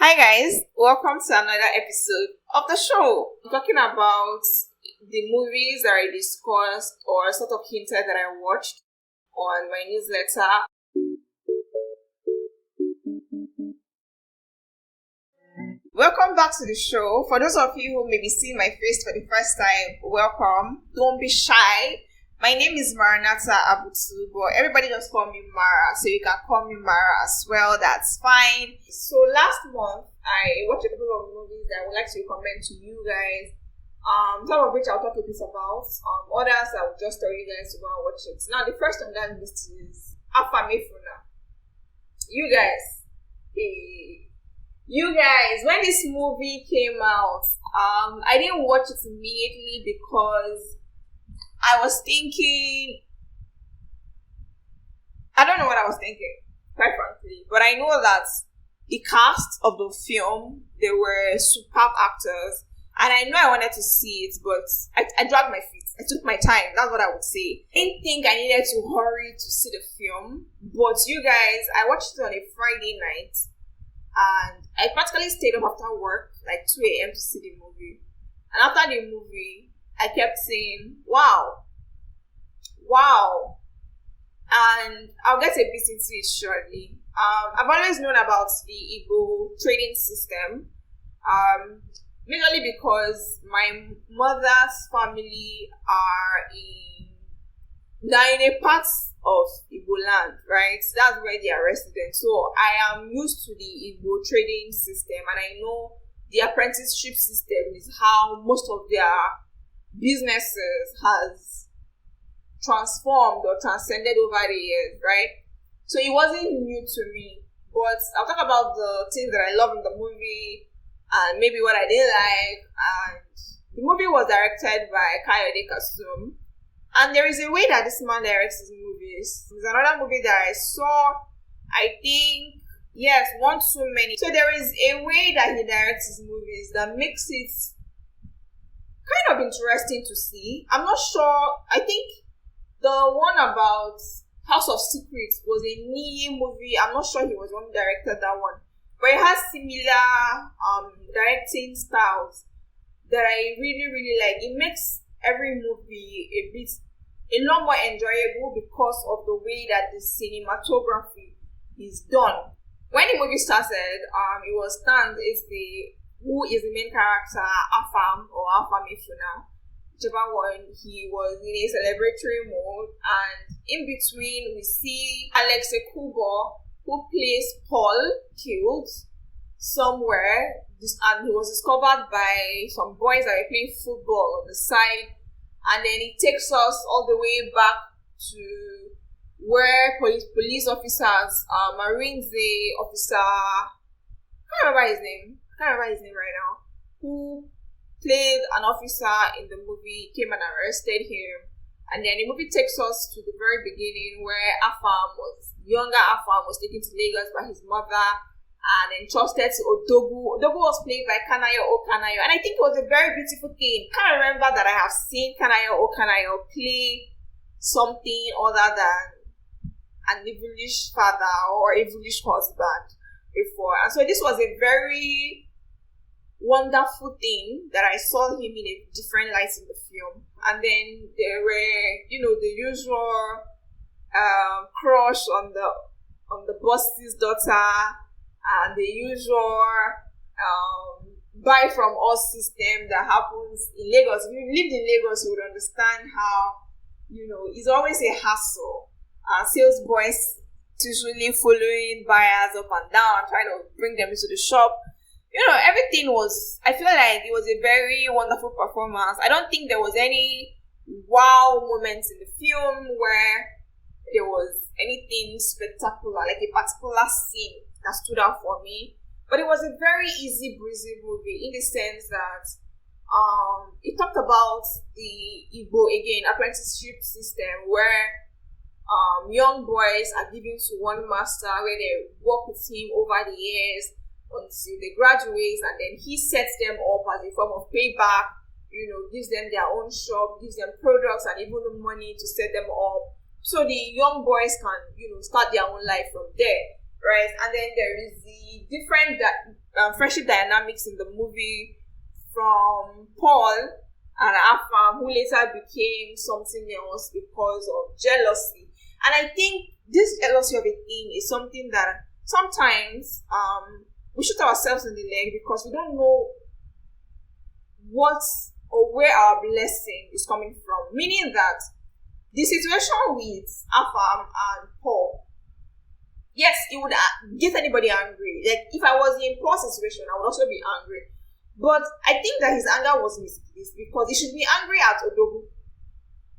Hi guys, welcome to another episode of the show. I'm talking about the movies that I discussed or sort of hinted that I watched on my newsletter. Welcome back to the show. For those of you who may be seeing my face for the first time, welcome. Don't be shy. My name is Maranatha Abutu, but everybody just call me Mara, so you can call me Mara as well. That's fine. So last month, I watched a couple of movies that I would like to recommend to you guys. Some of which I'll talk a bit about. Others I will just tell you guys to go and watch it. Now, the first on that list is Afamefuna. You guys, when this movie came out, I didn't watch it immediately because I was thinking, I don't know what I was thinking, quite frankly, but I know that the cast of the film, they were superb actors, and I know I wanted to see it, but I dragged my feet. I took my time. That's what I would say. I didn't think I needed to hurry to see the film, but you guys, I watched it on a Friday night, and I practically stayed up after work, like 2 a.m. to see the movie. And after the movie, I kept saying, wow. And I'll get a bit into it shortly. I've always known about the Igbo trading system, mainly because my mother's family are in a part of Igbo land, right? That's where they are resident. So I am used to the Igbo trading system, and I know the apprenticeship system is how most of their businesses has transformed or transcended over the years, right? So it wasn't new to me, but I'll talk about the things that I love in the movie and maybe what I didn't like. And the movie was directed by Kayode Kasum, and there is a way that this man directs his movies. There's another movie that I saw, I think, yes, one too many. So there is a way that he directs his movies that makes it kind of interesting to see. I'm not sure. I think the one about House of Secrets was a Niyi movie. I'm not sure he was the one who directed that one, but it has similar directing styles that I really, really like. It makes every movie a lot more enjoyable because of the way that the cinematography is done. When the movie started, it was Stan who is the main character, Afam or Afamefuna, whichever one. He was in a celebratory mode, and in between we see Alex Ekubo, who plays Paul, killed somewhere, and he was discovered by some boys that were playing football on the side, and then it takes us all the way back to where police officers, Marinze officer, I can't remember his name right now, who played an officer in the movie, came and arrested him. And then the movie takes us to the very beginning where younger Afam was taken to Lagos by his mother and entrusted to Odogu. Odogu was played by Kanayo Okanayo, and I think it was a very beautiful thing. Can't remember that I have seen Kanayo Okanayo play something other than an evilish father or evilish husband before. And so this was a very wonderful thing that I saw him in a different light in the film. And then there were, the usual crush on the boss's daughter, and the usual buy from us system that happens in Lagos. If you lived in Lagos, you would understand how, it's always a hassle. Sales boys usually following buyers up and down, trying to bring them into the shop. Everything was, I feel like it was a very wonderful performance. I don't think there was any wow moments in the film where there was anything spectacular, like a particular scene that stood out for me. But it was a very easy breezy movie in the sense that it talked about the Igbo, again, apprenticeship system where young boys are given to one master where they work with him over the years until they graduate, and then he sets them up as a form of payback, gives them their own shop, gives them products and even the money to set them up so the young boys can, start their own life from there, right? And then there is the different friendship dynamics in the movie from Paul and Afam, who later became something else because of jealousy. And I think this jealousy of a thing is something that sometimes we shoot ourselves in the leg because we don't know what or where our blessing is coming from. Meaning that the situation with Afam and Paul, yes, it would get anybody angry. Like, if I was in Paul's situation, I would also be angry. But I think that his anger was misplaced because he should be angry at Odogu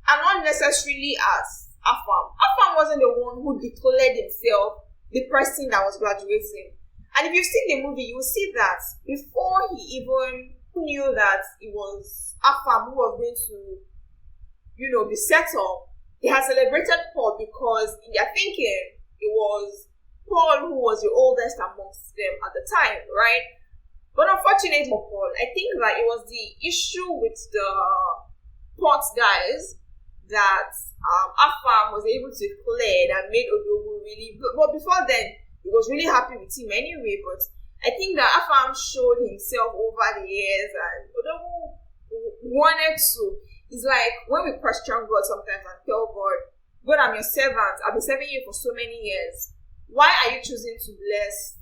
and not necessarily at Afam. Afam wasn't the one who declared himself the person that was graduating. And if you've seen the movie, you'll see that before he even knew that it was Afam who was going to, be set up, they had celebrated Paul because in their thinking, it was Paul who was the oldest amongst them at the time, right? But unfortunately for Paul, I think that it was the issue with the pot guys that Afam was able to clear that made Odogu really good. But before then, he was really happy with him anyway. But I think that Afam showed himself over the years and Odogu wanted to. It's like when we question God sometimes and tell God, God, I'm your servant. I've been serving you for so many years. Why are you choosing to bless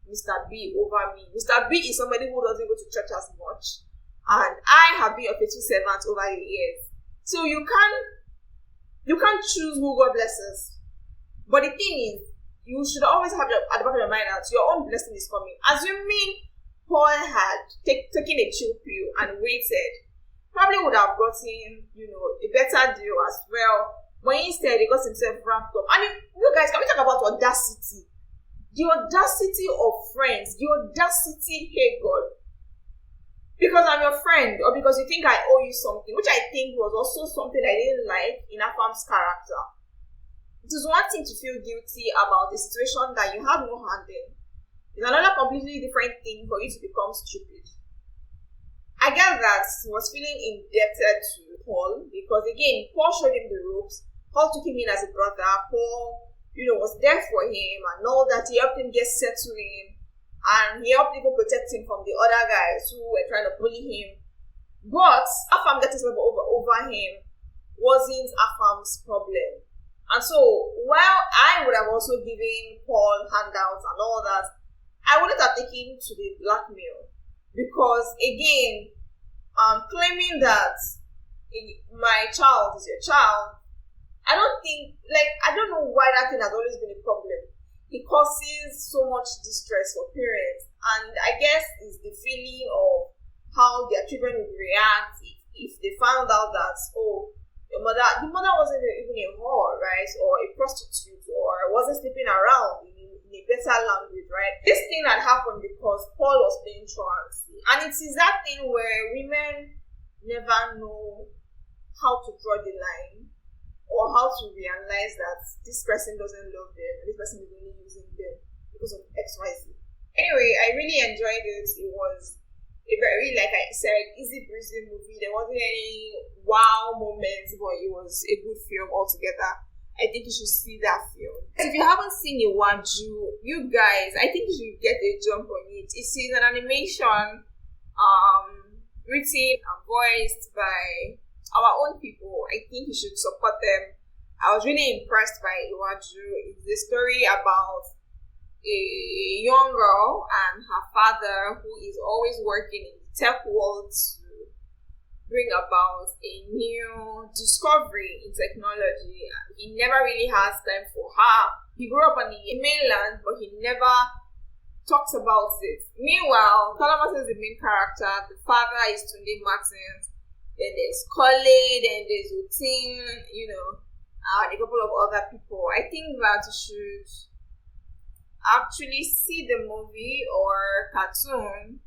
Mr. B over me? Mr. B is somebody who doesn't go to church as much. And I have been a faithful servant over the years. So you can't choose who God blesses. But the thing is, you should always have at the back of your mind that your own blessing is coming. Assuming Paul had taken a chill pill and waited, probably would have gotten, a better deal as well. But instead, he got himself ramped up. And you guys, can we talk about audacity? The audacity of friends. The audacity, hey God. Because I'm your friend, or because you think I owe you something, which I think was also something I didn't like in Afam's character. It is one thing to feel guilty about a situation that you have no hand in. It's another completely different thing for you to become stupid. I get that he was feeling indebted to Paul because, again, Paul showed him the ropes. Paul took him in as a brother. Paul, was there for him and all that. He helped him get settled in. And he helped even protect him from the other guys who were trying to bully him. But Afam getting over him wasn't Afam's problem. And so, while I would have also given Paul handouts and all that, I wouldn't have taken to the blackmail. Because, again, claiming that my child is your child, I don't know why that thing has always been a problem. It causes so much distress for parents. And I guess it's the feeling of how their children would react if they found out that, the mother wasn't even a whore, right? Or a prostitute, or wasn't sleeping around in a better language, right? This thing had happened because Paul was playing truancy. And it is that thing where women never know how to draw the line or how to realize that this person doesn't love them and this person is only using them because of XYZ. Anyway, I really enjoyed it. It was a very, like I said, easy breezy movie. There wasn't any wow moments, but it was a good film altogether. I think you should see that film. If you haven't seen Iwaju, you guys, I think you should get a jump on it. It is an animation written and voiced by our own people. I think you should support them. I was really impressed by Iwaju. It's a story about a young girl and her father who is always working in the tech world to bring about a new discovery in technology. He never really has time for her. He grew up on the mainland, but he never talks about it. Meanwhile, Solomon is the main character. The father is Tunde Martins. Then there's Collie, then there's Utin, and a couple of other people. I think that you should actually see the movie or cartoon.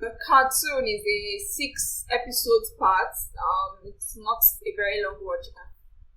The cartoon is a 6 episode part. It's not a very long watch. You can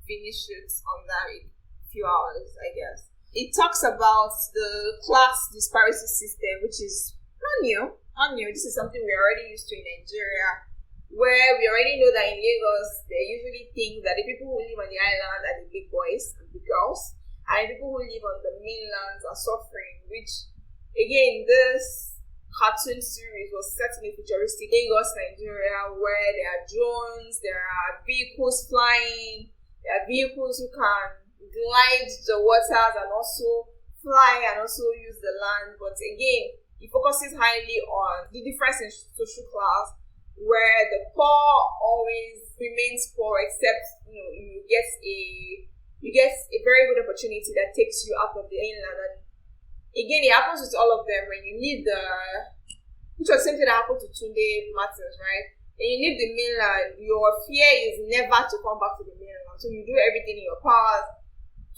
finish it under a few hours, I guess. It talks about the class disparity system, which is not new. This is something we're already used to in Nigeria, where we already know that in Lagos, they usually think that the people who live on the island are the big boys and big girls, and people who live on the mainlands are suffering, which, again, this cartoon series was set in a futuristic Lagos, Nigeria, where there are drones, there are vehicles flying, there are vehicles who can glide the waters and also fly and also use the land. But again, it focuses highly on the difference in social class, where the poor always remains poor, except you get a very good opportunity that takes you out of the mainland. And again, it happens with all of them. When you need which was something that happened to Tunde Martins, right? When you leave the mainland, your fear is never to come back to the mainland. So you do everything in your power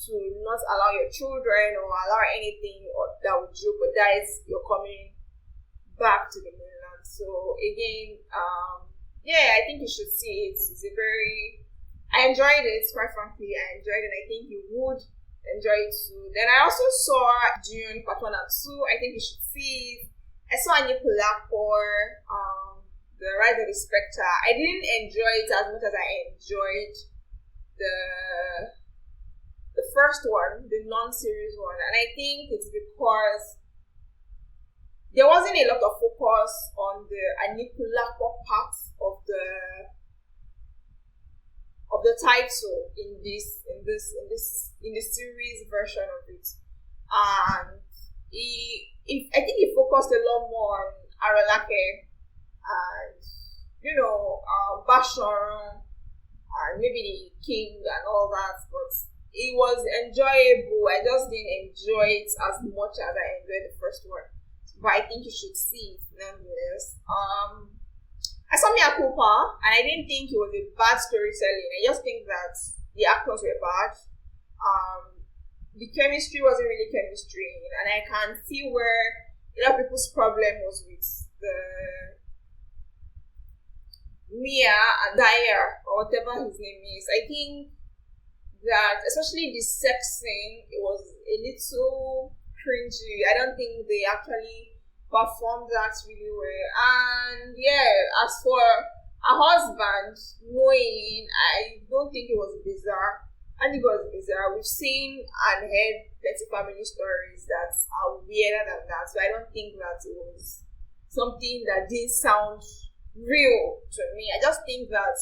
to not allow your children or allow anything that would jeopardize your coming back to the mainland. So again, I think you should see it. I enjoyed it, quite frankly. I enjoyed it. I think you would enjoy it too. Then I also saw June Part 1 and 2. I think you should see it. I saw Anikulapo, the Rise of Spectre. I didn't enjoy it as much as I enjoyed the first one, the non-series one. And I think it's because there wasn't a lot of focus on the Anikulapo part of the title in the series version of it. And I think he focused a lot more on Aralake and Basharon and maybe the king and all that, but it was enjoyable. I just didn't enjoy it as much as I enjoyed the first one. But I think you should see it nonetheless. I saw Mea Culpa, and I didn't think it was a bad storytelling. I just think that the actors were bad. The chemistry wasn't really chemistry, and I can see where a lot of people's problem was with the Mia and Dyer, or whatever his name is. I think that, especially the sex scene, it was a little cringy. I don't think they actually performed that really well. And as for a husband knowing, I don't think it was bizarre. I think it was bizarre. We've seen and heard plenty family stories that are weirder than that. So I don't think that it was something that didn't sound real to me. I just think that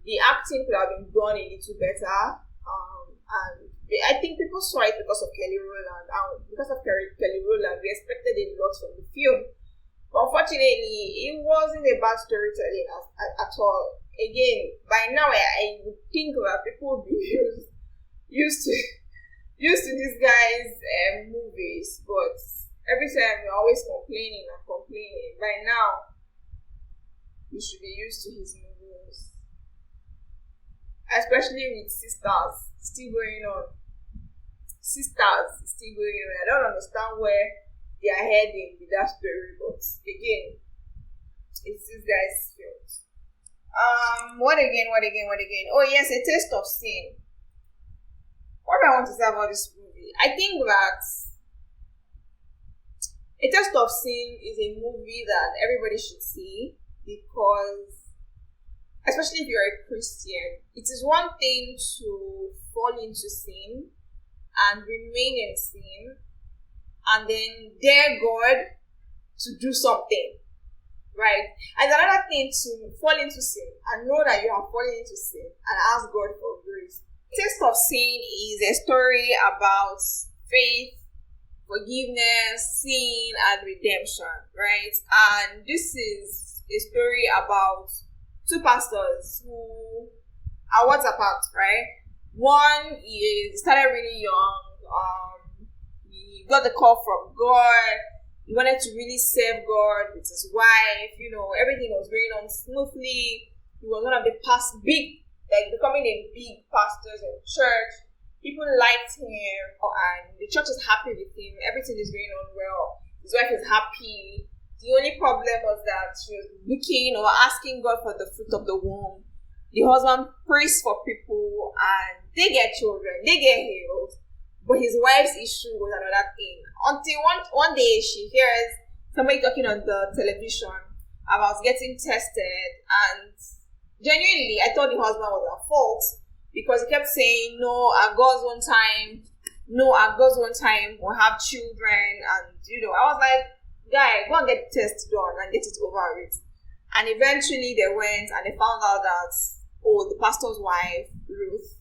the acting could have been done a little better. And I think people saw it because of Kelly Rowland. Because of Kelly Rowland, we expected a lot from the film. But unfortunately, it wasn't a bad storytelling at all. Again, by now I would think that people would be used to these guys' movies, but every time you're always complaining. By now, you should be used to his movies, especially with Sisters still going on. I don't understand where they are heading with that story, but again, it's this guy's fault. What again? Oh yes, A Taste of Sin. What do I want to say about this movie? I think that A Taste of Sin is a movie that everybody should see, because, especially if you're a Christian, it is one thing to fall into sin and remain in sin and then dare God to do something. Right? And another thing to fall into sin and know that you have fallen into sin and ask God for grace. Taste of Sin is a story about faith, forgiveness, sin, and redemption, right? And this is a story about two pastors who are worlds apart, right? One started really young. He got the call from God. He wanted to really serve God with his wife. Everything was going on smoothly. He was one of the becoming a big pastors in church. People liked him, and the church is happy with him. Everything is going on well. His wife is happy. The only problem was that she was looking or asking God for the fruit of the womb. The husband prays for people, and they get children. They get healed. But his wife's issue was another thing. Until one day she hears somebody talking on the television about getting tested, and genuinely I thought the husband was at fault, because he kept saying, no, at God's own time, no, at God's own time, we'll have children. And, I was like, guy, go and get the test done and get it over with. And eventually they went and they found out that, the pastor's wife, Ruth,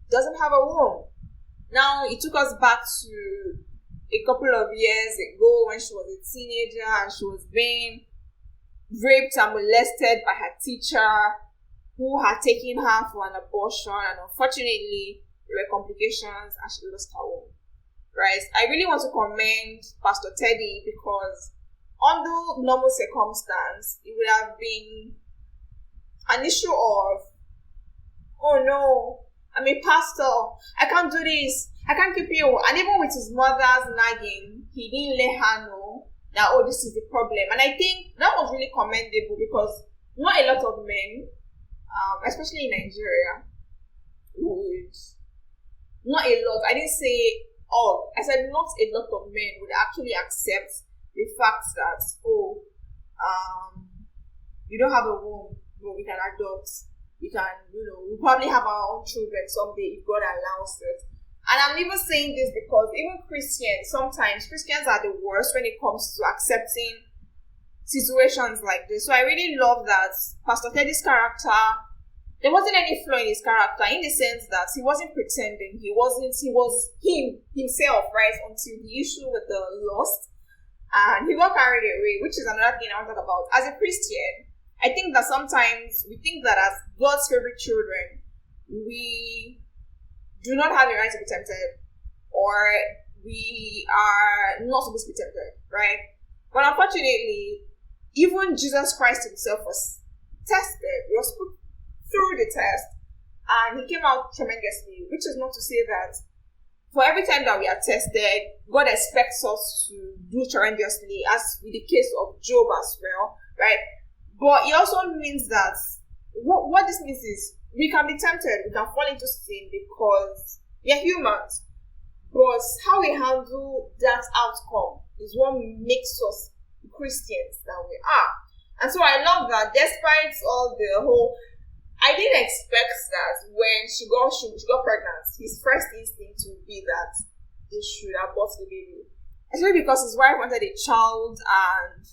doesn't have a womb. Now, it took us back to a couple of years ago when she was a teenager and she was being raped and molested by her teacher who had taken her for an abortion, and unfortunately there were complications and she lost her womb. Right? I really want to commend Pastor Teddy because under normal circumstance it would have been an issue of, oh no, I'm a pastor, I can't do this, I can't keep you. And even with his mother's nagging, he didn't let her know that, this is the problem. And I think that was really commendable because not a lot of men, especially in Nigeria, would, not a lot, I didn't say all, I said not a lot of men would actually accept the fact that, you don't have a womb, but we can adopt. We can, we'll probably have our own children someday if God allows it. And I'm even saying this because even sometimes Christians are the worst when it comes to accepting situations like this. So I really love that Pastor Teddy's character, there wasn't any flaw in his character in the sense that he wasn't pretending. He was himself, right, until the issue with the lust. And he got carried away, which is another thing I want to talk about. As a Christian, I think that sometimes we think that as God's favorite children, we do not have a right to be tempted, or we are not supposed to be tempted, right? But unfortunately, even Jesus Christ himself was tested. He was put through the test, and he came out tremendously, which is not to say that for every time that we are tested, God expects us to do tremendously, as with the case of Job as well, right? But it also means that what this means is we can be tempted, we can fall into sin because we are humans. But how we handle that outcome is what makes us the Christians that we are. And so I love that despite all the whole, I didn't expect that when she got pregnant, his first instinct would be that they should abort the baby. Especially because his wife wanted a child and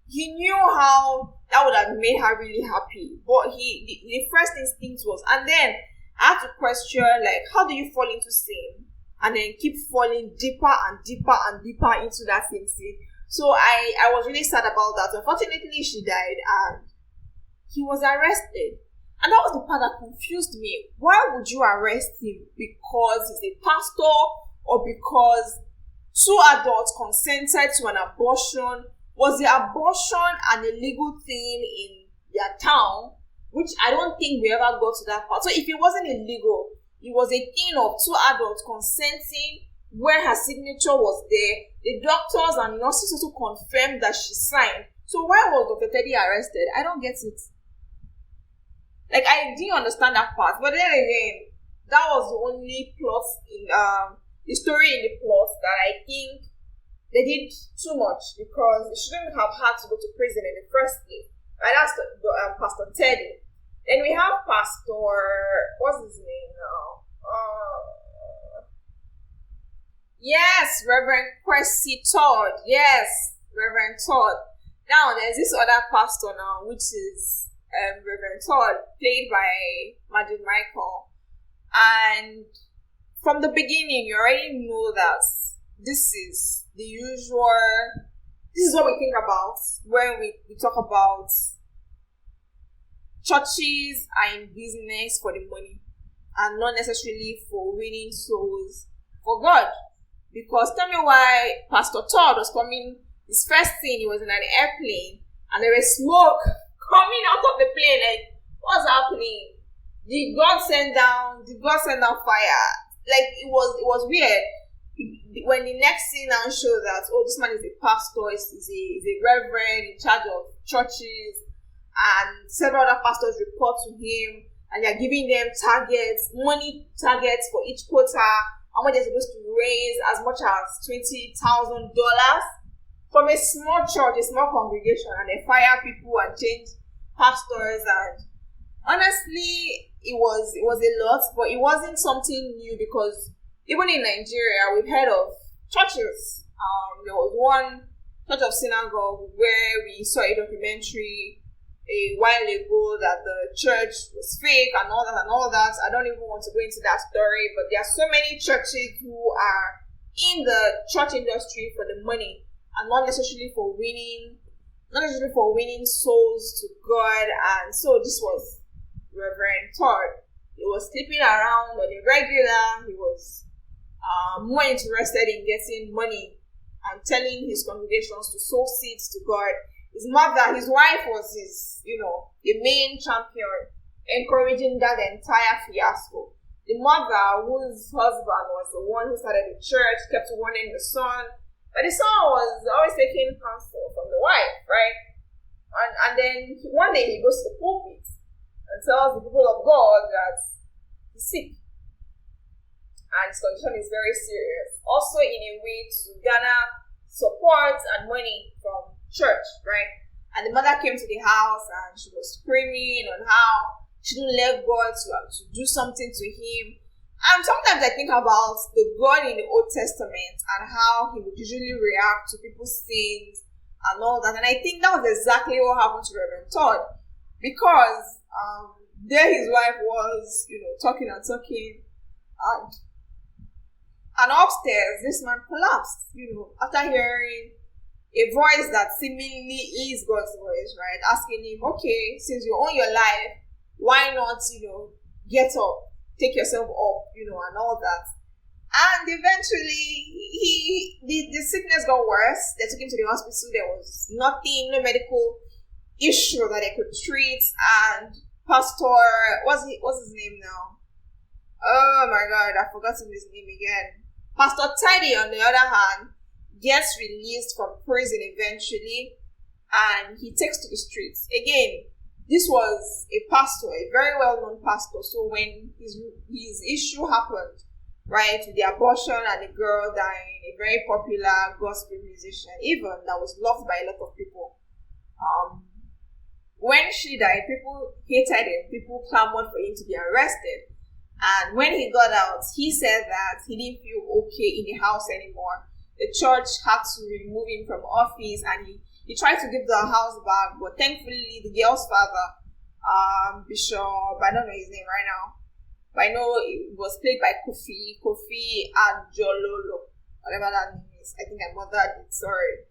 he knew how that would have made her really happy. But the first instinct was, and then I had to question, like, how do you fall into sin and then keep falling deeper and deeper and deeper into that same sin? So I was really sad about that. Unfortunately, she died and he was arrested. And that was the part that confused me. Why would you arrest him? Because he's a pastor, or because two adults consented to an abortion? Was the abortion an illegal thing in their town? Which I don't think we ever got to that part. So if it wasn't illegal, it was a thing of two adults consenting where her signature was there. The doctors and nurses also confirmed that she signed. So why was Dr. Teddy arrested? I don't get it. Like, I didn't understand that part. But then again, that was the only plot in the story in the plot that I think they did too much, because they shouldn't have had to go to prison in the first place. Right? That's Pastor Teddy. Then we have Pastor, what's his name now? Yes, Reverend Kwesi Todd. Yes, Reverend Todd. Now, there's this other pastor now, which is Reverend Todd, played by Majid Michael. And from the beginning, you already know that this is the usual, this is what we think about when we talk about churches are in business for the money and not necessarily for winning souls for God. Because tell me why Pastor Todd was coming, his first thing, he was in an airplane and there was smoke coming out of the plane. Like, what's happening? Did God send down fire? Like, it was weird. When the next scene now showed that, this man is a pastor, is a reverend in charge of churches, and several other pastors report to him, and they're giving them money targets for each quota, how much they're supposed to raise, as much as $20,000 from a small church, a small congregation, and they fire people and change pastors. And honestly, it was a lot, but it wasn't something new, because even in Nigeria, we've heard of churches. There was one church of synagogue where we saw a documentary a while ago that the church was fake and all that. I don't even want to go into that story, but there are so many churches who are in the church industry for the money and not necessarily for winning souls to God. And so this was Reverend Todd. He was sleeping around on a regular. He was more interested in getting money and telling his congregations to sow seeds to God. His mother, his wife was the main champion, encouraging that entire fiasco. The mother, whose husband was the one who started the church, kept warning the son, but the son was always taking counsel from the wife, right? And then one day he goes to the pulpit and tells the people of God that he's sick and his condition is very serious. Also in a way to garner support and money from church, right? And the mother came to the house and she was screaming on how she didn't let God to do something to him. And sometimes I think about the God in the Old Testament and how he would usually react to people's sins and all that. And I think that was exactly what happened to Reverend Todd, because there his wife was, talking, and upstairs this man collapsed, after hearing a voice that seemingly is God's voice, right? Asking him, okay, since you own your life, why not, get up, take yourself up, and all that. And eventually, the sickness got worse. They took him to the hospital. There was nothing, no medical issue that they could treat. And Pastor, what's his name now? Oh my God, I've forgotten his name again. Pastor Teddy, on the other hand, gets released from prison eventually, and he takes to the streets. Again, this was a pastor, a very well-known pastor. So when his issue happened, right, with the abortion and the girl dying, a very popular gospel musician, even that was loved by a lot of people. When she died, people hated him. People clamored for him to be arrested. And when he got out, he said that he didn't feel okay in the house anymore. The church had to remove him from office, and he tried to give the house back, but thankfully the girl's father, Bishop, I don't know his name right now, but I know it was played by Kofi Adjololo, whatever that name is. I think I murdered it, sorry.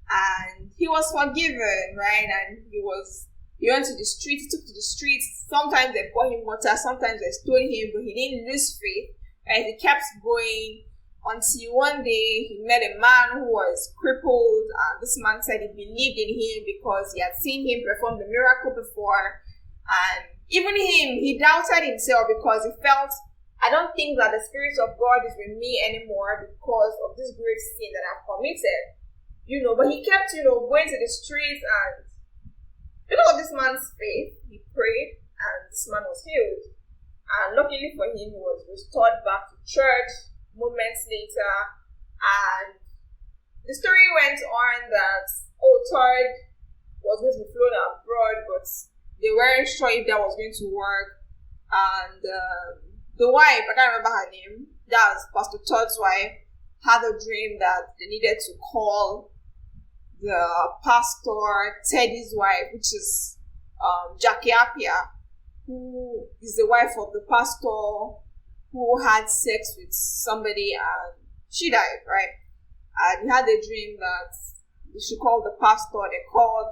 And he was forgiven, right? And he went to the streets, he took to the streets. Sometimes they poured him water, sometimes they stoned him, but he didn't lose faith, and he kept going until one day he met a man who was crippled, and this man said he believed in him because he had seen him perform the miracle before. And even him, he doubted himself because he felt, I don't think that the Spirit of God is with me anymore because of this grave sin that I've committed. But he kept, going to the streets, and because of this man's faith, he prayed, and this man was healed. And luckily for him, he was restored back to church moments later. And the story went on that Todd was going to be flown abroad, but they weren't sure if that was going to work. And the wife, I can't remember her name, that was Pastor Todd's wife, had a dream that they needed to call the pastor Teddy's wife, which is Jackie Appiah, who is the wife of the pastor who had sex with somebody and she died, right? And he had a dream that they should call the pastor. They called,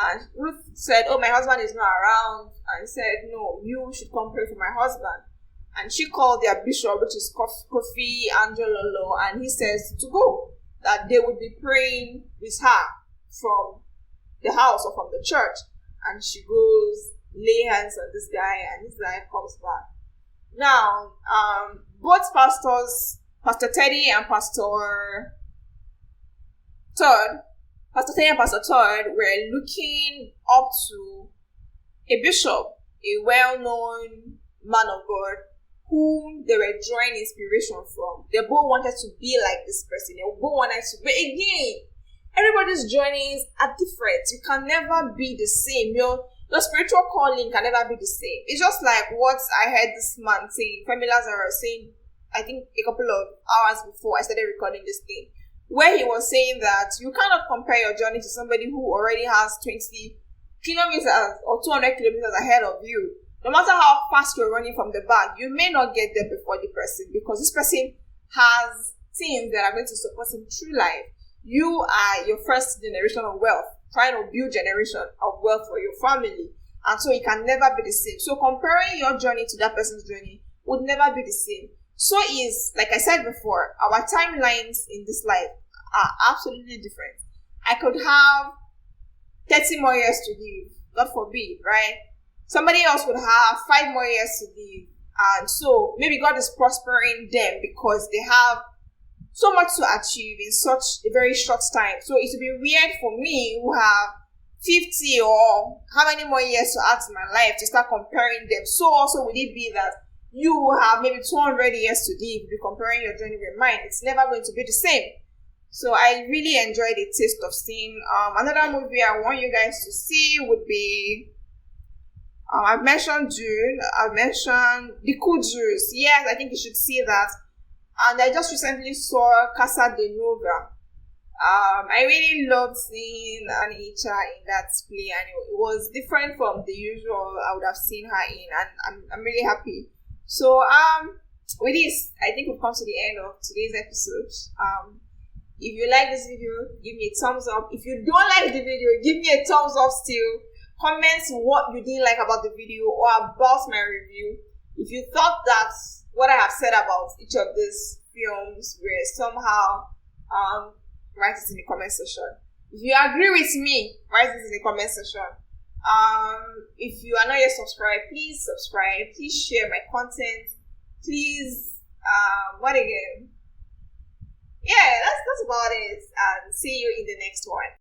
and Ruth said, "Oh, my husband is not around." And he said, "No, you should come pray for my husband." And she called their bishop, which is Kofi Angelolo, and he says to go, that they would be praying with her from the house or from the church. And she goes, lay hands on this guy, and his life comes back. Now, both pastors, Pastor Teddy and Pastor Todd, were looking up to a bishop, a well-known man of God, whom they were drawing inspiration from. They both wanted to be like this person. They both wanted to be, again, everybody's journeys are different. You can never be the same. Your spiritual calling can never be the same. It's just like what I heard this man saying, Femi Lazarus saying, I think a couple of hours before I started recording this thing, where he was saying that you cannot compare your journey to somebody who already has 20 kilometers or 200 kilometers ahead of you. No matter how fast you're running from the back, you may not get there before the person, because this person has things that are going to support him through life. You are your first generation of wealth, trying to build generation of wealth for your family. And so it can never be the same. So comparing your journey to that person's journey would never be the same. So is, like I said before, our timelines in this life are absolutely different. I could have 30 more years to live, God forbid, right? Somebody else would have 5 more years to live. And so maybe God is prospering them because they have so much to achieve in such a very short time. So it would be weird for me who have 50 or how many more years to add to my life to start comparing them. So also would it be that you will have maybe 200 years to live, be comparing your journey with mine. It's never going to be the same. So I really enjoyed the taste of seeing. Another movie I want you guys to see would be, I've mentioned June, I've mentioned The Kudus. Yes, I think you should see that. And I just recently saw Casa de Nova. I really loved seeing Anicha in that play, and it was different from the usual I would have seen her in, and I'm really happy. So with this, I think we've come to the end of today's episode. If you like this video, give me a thumbs up. If you don't like the video, give me a thumbs up still. Comment what you didn't like about the video or about my review. If you thought that what I have said about each of these films were somehow, write it in the comment section. If you agree with me, write it in the comment section. If you are not yet subscribed, please subscribe. Please share my content. Please, what again? Yeah, that's about it. And see you in the next one.